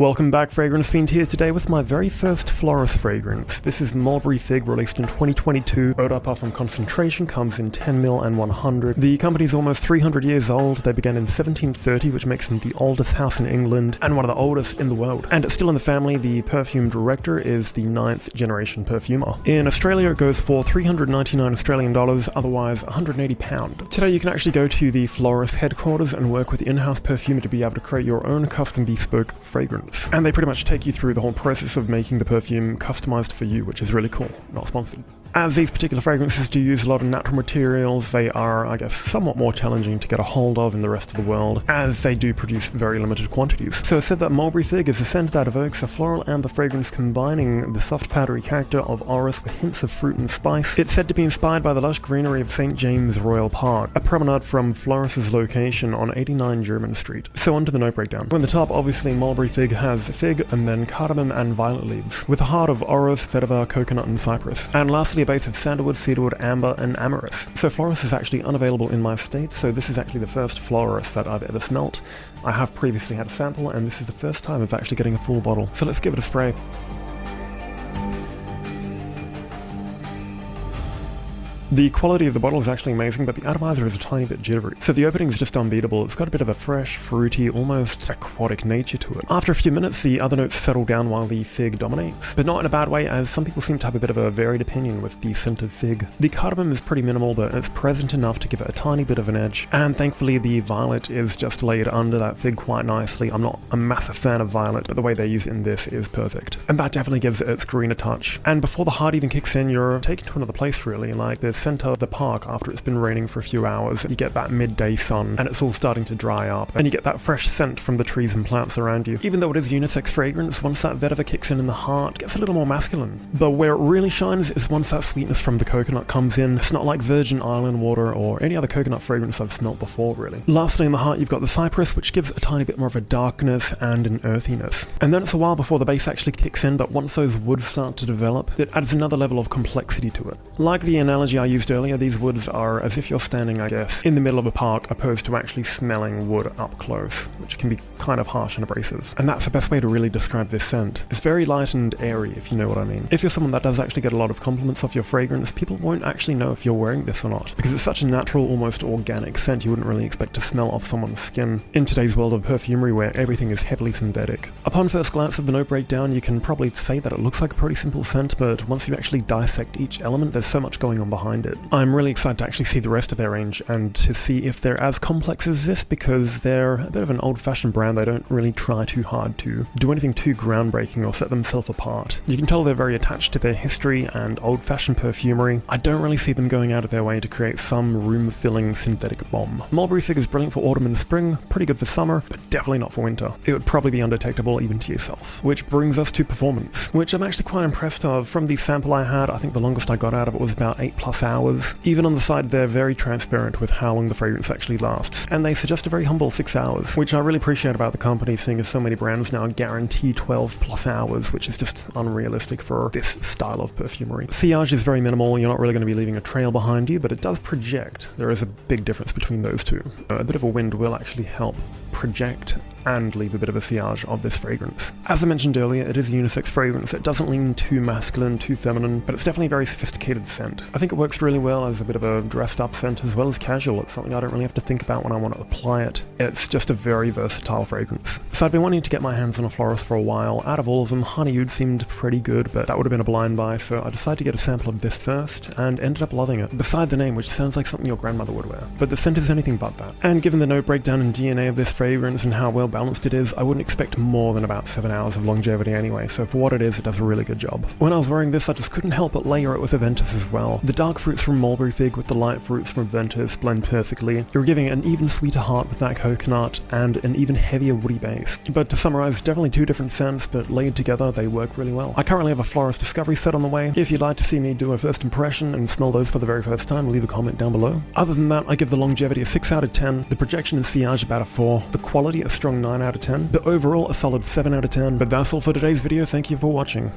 Welcome back, Fragrance Fiend here today with my very first Floris fragrance. This is Mulberry Fig, released in 2022. Odor puff and concentration comes in 10ml and 100. The company's almost 300 years old. They began in 1730, which makes them the oldest house in England and one of the oldest in the world. And it's still in the family. The perfume director is the 9th generation perfumer. In Australia, it goes for $399 Australian dollars, otherwise £180. Today, you can actually go to the Floris headquarters and work with the in-house perfumer to be able to create your own custom bespoke fragrance. And they pretty much take you through the whole process of making the perfume customized for you, which is really cool. Not sponsored. As these particular fragrances do use a lot of natural materials, they are, I guess, somewhat more challenging to get a hold of in the rest of the world, as they do produce very limited quantities. So it said that Mulberry Fig is a scent that evokes a floral amber fragrance combining the soft powdery character of Orris with hints of fruit and spice. It's said to be inspired by the lush greenery of St. James Royal Park, a promenade from Floris's location on 89 German Street. So onto the note breakdown. On the top, obviously, Mulberry Fig has fig and then cardamom and violet leaves, with a heart of Orris, Vetiver, coconut and cypress. And lastly, a base of Sandalwood, Cedarwood, amber, and Amyris. So Floris is actually unavailable in my state, so this is actually the first Floris that I've ever smelt. I have previously had a sample, and this is the first time of actually getting a full bottle. So let's give it a spray. The quality of the bottle is actually amazing, but the atomizer is a tiny bit jittery. So the opening is just unbeatable. It's got a bit of a fresh, fruity, almost aquatic nature to it. After a few minutes, the other notes settle down while the fig dominates, but not in a bad way, as some people seem to have a bit of a varied opinion with the scent of fig. The cardamom is pretty minimal, but it's present enough to give it a tiny bit of an edge, and thankfully the violet is just laid under that fig quite nicely. I'm not a massive fan of violet, but the way they use it in this is perfect, and that definitely gives it its greener touch. And before the heart even kicks in, you're taken to another place, really. Like the center of the park, after it's been raining for a few hours, you get that midday sun and it's all starting to dry up, and you get that fresh scent from the trees and plants around you. Even though it is unisex fragrance, once that vetiver kicks in the heart, it gets a little more masculine. But where it really shines is once that sweetness from the coconut comes in. It's not like Virgin Island water or any other coconut fragrance I've smelt before, really. Lastly, in the heart, you've got the cypress, which gives a tiny bit more of a darkness and an earthiness. And then it's a while before the base actually kicks in, but once those woods start to develop, it adds another level of complexity to it. Like the analogy I used earlier, these woods are as if you're standing, I guess, in the middle of a park, opposed to actually smelling wood up close, which can be kind of harsh and abrasive. And that's the best way to really describe this scent. It's very light and airy, if you know what I mean. If you're someone that does actually get a lot of compliments off your fragrance, people won't actually know if you're wearing this or not, because it's such a natural, almost organic scent you wouldn't really expect to smell off someone's skin in today's world of perfumery where everything is heavily synthetic. Upon first glance of the note breakdown, you can probably say that it looks like a pretty simple scent, but once you actually dissect each element, there's so much going on behind it. I'm really excited to actually see the rest of their range and to see if they're as complex as this, because they're a bit of an old-fashioned brand. They don't really try too hard to do anything too groundbreaking or set themselves apart. You can tell they're very attached to their history and old-fashioned perfumery. I don't really see them going out of their way to create some room-filling synthetic bomb. Mulberry Fig is brilliant for autumn and spring, pretty good for summer, but definitely not for winter. It would probably be undetectable even to yourself. Which brings us to performance, which I'm actually quite impressed of. From the sample I had, I think the longest I got out of it was about 8+ hours. Even on the side, they're very transparent with how long the fragrance actually lasts, and they suggest a very humble 6 hours, which I really appreciate about the company, seeing as so many brands now guarantee 12+ hours, which is just unrealistic for this style of perfumery. Sillage is very minimal. You're not really going to be leaving a trail behind you, but it does project. There is a big difference between those two. A bit of a wind will actually help project and leave a bit of a sillage of this fragrance. As I mentioned earlier, it is a unisex fragrance. It doesn't lean too masculine, too feminine, but it's definitely a very sophisticated scent. I think it works really well as a bit of a dressed up scent as well as casual. It's something I don't really have to think about when I want to apply it. It's just a very versatile fragrance. So I'd been wanting to get my hands on a Floris for a while. Out of all of them, Honeywood seemed pretty good, but that would have been a blind buy, so I decided to get a sample of this first and ended up loving it. Beside the name, which sounds like something your grandmother would wear, but the scent is anything but that. And given the note breakdown and DNA of this fragrance and how well balanced it is, I wouldn't expect more than about 7 hours of longevity anyway, so for what it is, it does a really good job. When I was wearing this, I just couldn't help but layer it with Ventus as well. The dark fruits from Mulberry Fig with the light fruits from Ventus blend perfectly. You're giving an even sweeter heart with that coconut and an even heavier woody base. But to summarize, definitely two different scents, but laid together, they work really well. I currently have a Floris Discovery set on the way. If you'd like to see me do a first impression and smell those for the very first time, leave a comment down below. Other than that, I give the longevity a 6 out of 10, the projection and sillage about a 4, the quality a strong 9 out of 10, but overall a solid 7 out of 10. But that's all for today's video. Thank you for watching.